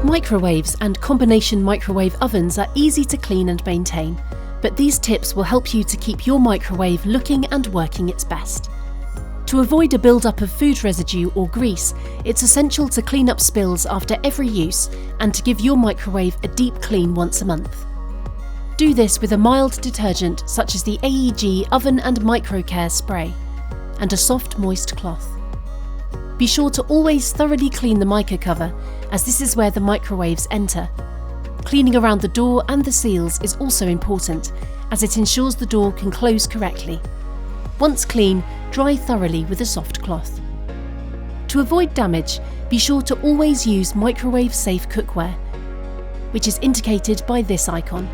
Microwaves and combination microwave ovens are easy to clean and maintain, but these tips will help you to keep your microwave looking and working its best. To avoid a build-up of food residue or grease, it's essential to clean up spills after every use and to give your microwave a deep clean once a month. Do this with a mild detergent such as the AEG Oven and Micro Care Spray and a soft, moist cloth. Be sure to always thoroughly clean the mica cover, as this is where the microwaves enter. Cleaning around the door and the seals is also important, as it ensures the door can close correctly. Once clean, dry thoroughly with a soft cloth. To avoid damage, be sure to always use microwave-safe cookware, which is indicated by this icon.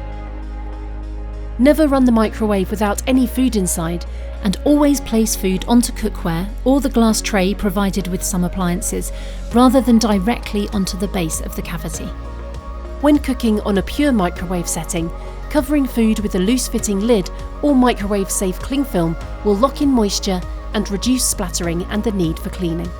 Never run the microwave without any food inside, and always place food onto cookware or the glass tray provided with some appliances, rather than directly onto the base of the cavity. When cooking on a pure microwave setting, covering food with a loose-fitting lid or microwave-safe cling film will lock in moisture and reduce splattering and the need for cleaning.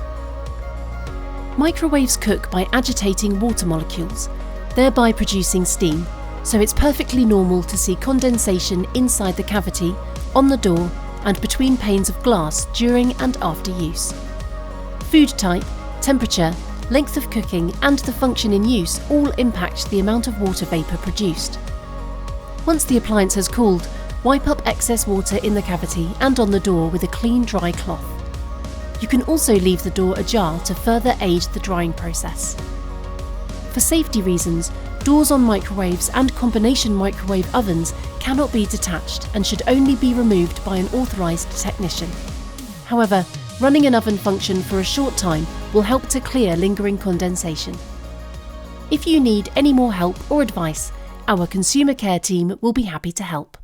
Microwaves cook by agitating water molecules, thereby producing steam, so it's perfectly normal to see condensation inside the cavity, on the door, and between panes of glass during and after use. Food type, temperature, length of cooking, and the function in use all impact the amount of water vapour produced. Once the appliance has cooled, wipe up excess water in the cavity and on the door with a clean, dry cloth. You can also leave the door ajar to further aid the drying process. For safety reasons, doors on microwaves and combination microwave ovens cannot be detached and should only be removed by an authorised technician. However, running an oven function for a short time will help to clear lingering condensation. If you need any more help or advice, our consumer care team will be happy to help.